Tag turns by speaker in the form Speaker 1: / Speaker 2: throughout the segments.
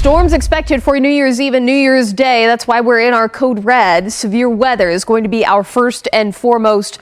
Speaker 1: Storms expected for New Year's Eve and New Year's Day. That's why we're in our code red. Severe weather is going to be our first and foremost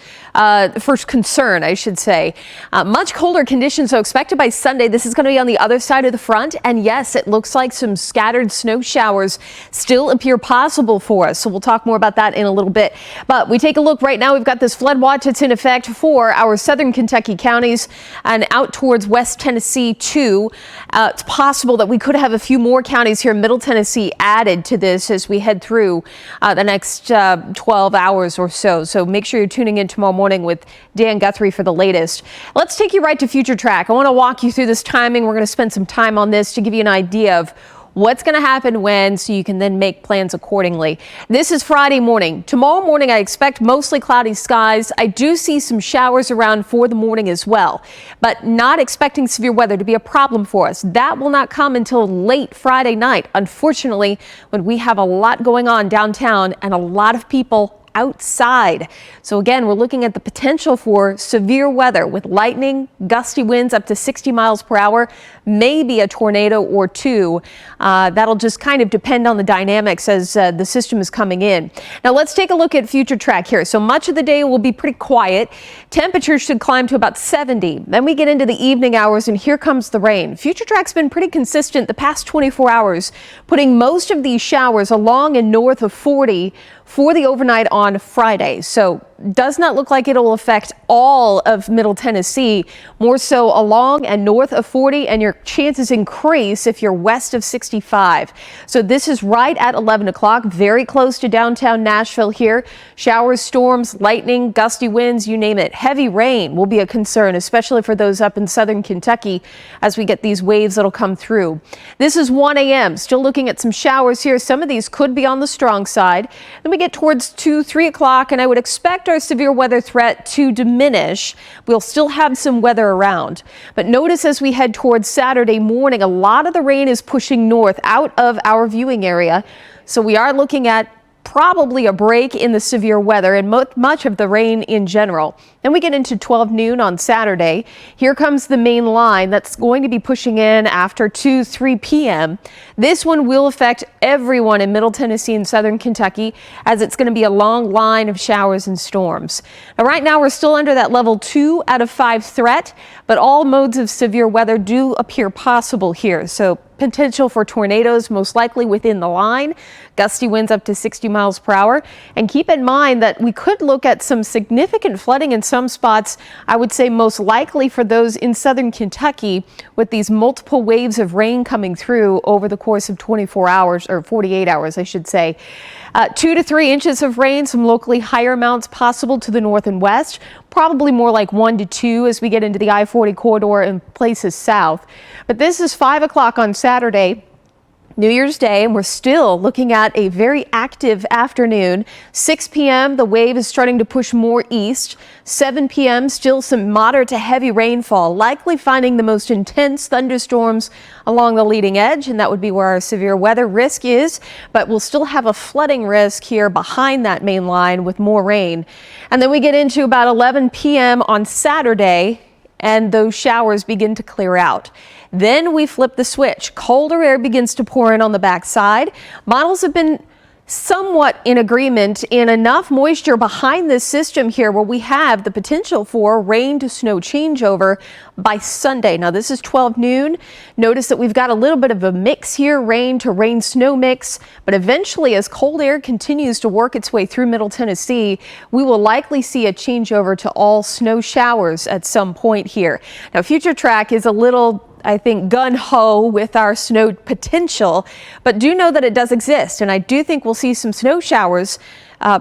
Speaker 1: concern, I should say. Much colder conditions are expected by Sunday. This is going to be on the other side of the front. And yes, it looks like some scattered snow showers still appear possible for us. So we'll talk more about that in a little bit. But we take a look right now. We've got this flood watch that's in effect for our southern Kentucky counties and out towards West Tennessee too. It's possible that we could have a few more counties here in Middle Tennessee added to this as we head through the next 12 hours or so. So make sure you're tuning in tomorrow morning with Dan Guthrie for the latest. Let's take you right to Future Track. I want to walk you through this timing. We're going to spend some time on this to give you an idea of what's going to happen when, so you can then make plans accordingly. This is Friday morning. Tomorrow morning, I expect mostly cloudy skies. I do see some showers around for the morning as well, but not expecting severe weather to be a problem for us. That will not come until late Friday night, unfortunately, when we have a lot going on downtown and a lot of people outside. So again, we're looking at the potential for severe weather with lightning, gusty winds up to 60 miles per hour, maybe a tornado or two. That'll just kind of depend on the dynamics as the system is coming in. Now let's take a look at Future Track here. So much of the day will be pretty quiet. Temperatures should climb to about 70. Then we get into the evening hours and here comes the rain. Future Track's been pretty consistent the past 24 hours, putting most of these showers along and north of 40 for the overnight on Friday. So does not look like it'll affect all of Middle Tennessee, more so along and north of 40, and your chances increase if you're west of 65. So this is right at 11 o'clock, very close to downtown Nashville here. Showers, storms, lightning, gusty winds, you name it. Heavy rain will be a concern, especially for those up in southern Kentucky as we get these waves that'll come through. This is 1 a.m. Still looking at some showers here. Some of these could be on the strong side. Then we get towards 2, 3 o'clock, and I would expect our severe weather threat to diminish. We'll still have some weather around. But notice as we head towards Saturday morning, a lot of the rain is pushing north out of our viewing area. So we are looking at probably a break in the severe weather and much of the rain in general. Then we get into 12 noon on Saturday. Here comes the main line that's going to be pushing in after 2, 3 p.m. This one will affect everyone in Middle Tennessee and southern Kentucky as it's going to be a long line of showers and storms. Now, right now we're still under that level 2 out of 5 threat, but all modes of severe weather do appear possible here. So potential for tornadoes most likely within the line, gusty winds up to 60 miles per hour. And keep in mind that we could look at some significant flooding in some spots, I would say most likely for those in southern Kentucky, with these multiple waves of rain coming through over the course of 24 hours, or 48 hours, I should say. 2 to 3 inches of rain, some locally higher amounts possible to the north and west, probably more like 1 to 2 as we get into the I-40 corridor and places south. But this is 5 o'clock on Saturday, New Year's Day, and we're still looking at a very active afternoon. 6 p.m., the wave is starting to push more east. 7 p.m., still some moderate to heavy rainfall, likely finding the most intense thunderstorms along the leading edge, and that would be where our severe weather risk is. But we'll still have a flooding risk here behind that main line with more rain. And then we get into about 11 p.m. on Saturday, and those showers begin to clear out. Then we flip the switch. Colder air begins to pour in on the backside. Models have been somewhat in agreement in enough moisture behind this system here where we have the potential for rain to snow changeover by Sunday. Now this is 12 noon. Notice that we've got a little bit of a mix here, rain to rain snow mix, but eventually as cold air continues to work its way through Middle Tennessee, we will likely see a changeover to all snow showers at some point here. Now Future Track is a little, I think, gun-ho with our snow potential, but do know that it does exist, and I do think we'll see some snow showers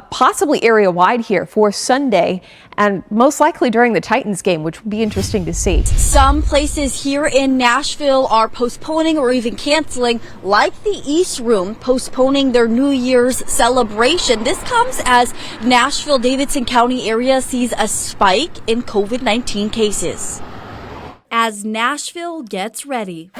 Speaker 1: possibly area-wide here for Sunday, and most likely during the Titans game, which will be interesting to see.
Speaker 2: Some places here in Nashville are postponing or even canceling, like the East Room, postponing their New Year's celebration. This comes as Nashville-Davidson County area sees a spike in COVID-19 cases. As Nashville gets ready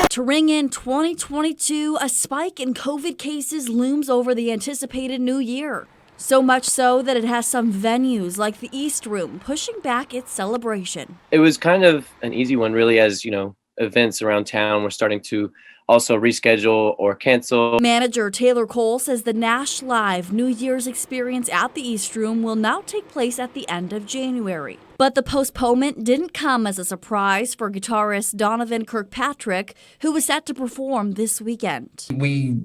Speaker 2: to ring in 2022, a spike in COVID cases looms over the anticipated new year. So much so that it has some venues like the East Room pushing back its celebration.
Speaker 3: It was kind of an easy one, really, as you know, events around town, we're starting to also reschedule or cancel.
Speaker 2: Manager Taylor Cole says the Nash Live New Year's experience at the East Room will now take place at the end of January. But the postponement didn't come as a surprise for guitarist Donovan Kirkpatrick, who was set to perform this weekend.
Speaker 4: We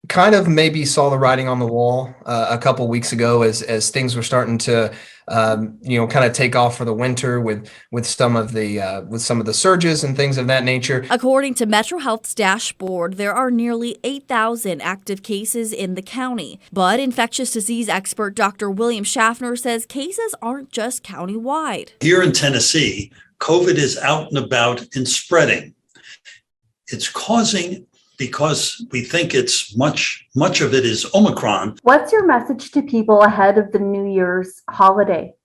Speaker 4: kind of maybe saw the writing on the wall a couple weeks ago as things were starting to kind of take off for the winter with some of the surges and things of that nature.
Speaker 2: According to Metro Health's dashboard, there are nearly 8,000 active cases in the county. But infectious disease expert Dr. William Schaffner says cases aren't just countywide.
Speaker 5: Here in Tennessee, COVID is out and about and spreading. It's causing, because we think it's much of it is Omicron.
Speaker 6: What's your message to people ahead of the New Year's holiday?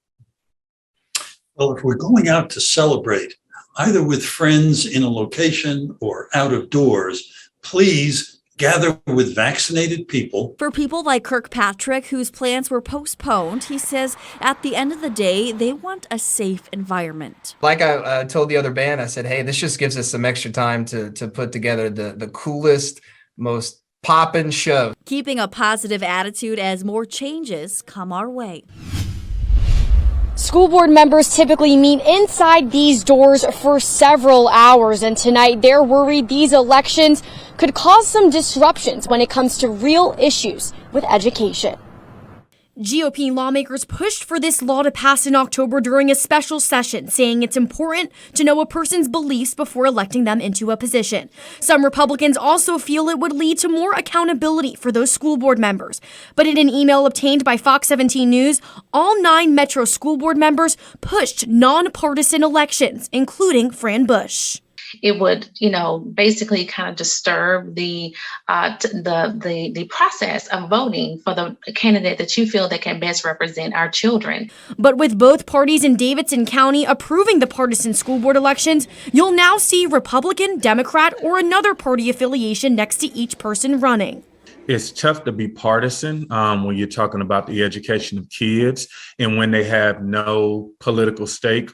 Speaker 5: Well, if we're going out to celebrate, either with friends in a location or out of doors, please gather with vaccinated people.
Speaker 2: For people like Kirkpatrick, whose plans were postponed, he says at the end of the day, they want a safe environment.
Speaker 4: Like I told the other band, I said, hey, this just gives us some extra time to put together the coolest, most poppin' show.
Speaker 2: Keeping a positive attitude as more changes come our way.
Speaker 7: School board members typically meet inside these doors for several hours, and tonight they're worried these elections could cause some disruptions when it comes to real issues with education.
Speaker 8: GOP lawmakers pushed for this law to pass in October during a special session, saying it's important to know a person's beliefs before electing them into a position. Some Republicans also feel it would lead to more accountability for those school board members. But in an email obtained by Fox 17 News, all 9 Metro school board members pushed nonpartisan elections, including Fran Bush.
Speaker 9: It would, basically kind of disturb the process of voting for the candidate that you feel that can best represent our children.
Speaker 8: But with both parties in Davidson County approving the partisan school board elections, you'll now see Republican, Democrat, or another party affiliation next to each person running.
Speaker 10: It's tough to be partisan when you're talking about the education of kids and when they have no political stake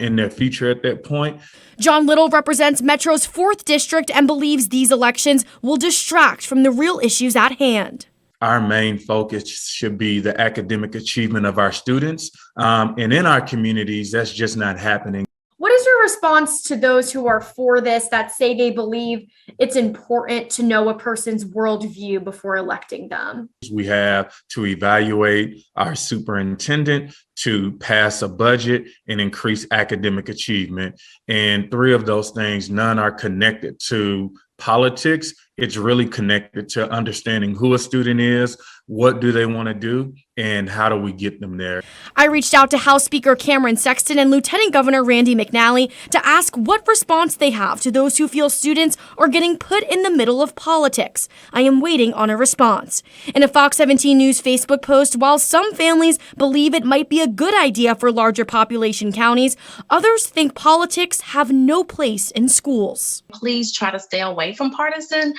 Speaker 10: in their future at that point.
Speaker 8: John Little represents Metro's 4th district and believes these elections will distract from the real issues at hand.
Speaker 10: Our main focus should be the academic achievement of our students. And in our communities, that's just not happening.
Speaker 7: What is your response to those who are for this, that say they believe it's important to know a person's worldview before electing them?
Speaker 10: We have to evaluate our superintendent, to pass a budget and increase academic achievement. And 3 of those things, none are connected to politics. It's really connected to understanding who a student is, what do they want to do, and how do we get them there.
Speaker 8: I reached out to House Speaker Cameron Sexton and Lieutenant Governor Randy McNally to ask what response they have to those who feel students are getting put in the middle of politics. I am waiting on a response. In a Fox 17 News Facebook post, while some families believe it might be a good idea for larger population counties, others think politics have no place in schools.
Speaker 9: Please try to stay away from partisan,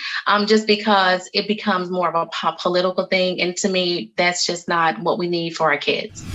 Speaker 9: just because it becomes more of a political thing. And to me, that's just not what we need for our kids.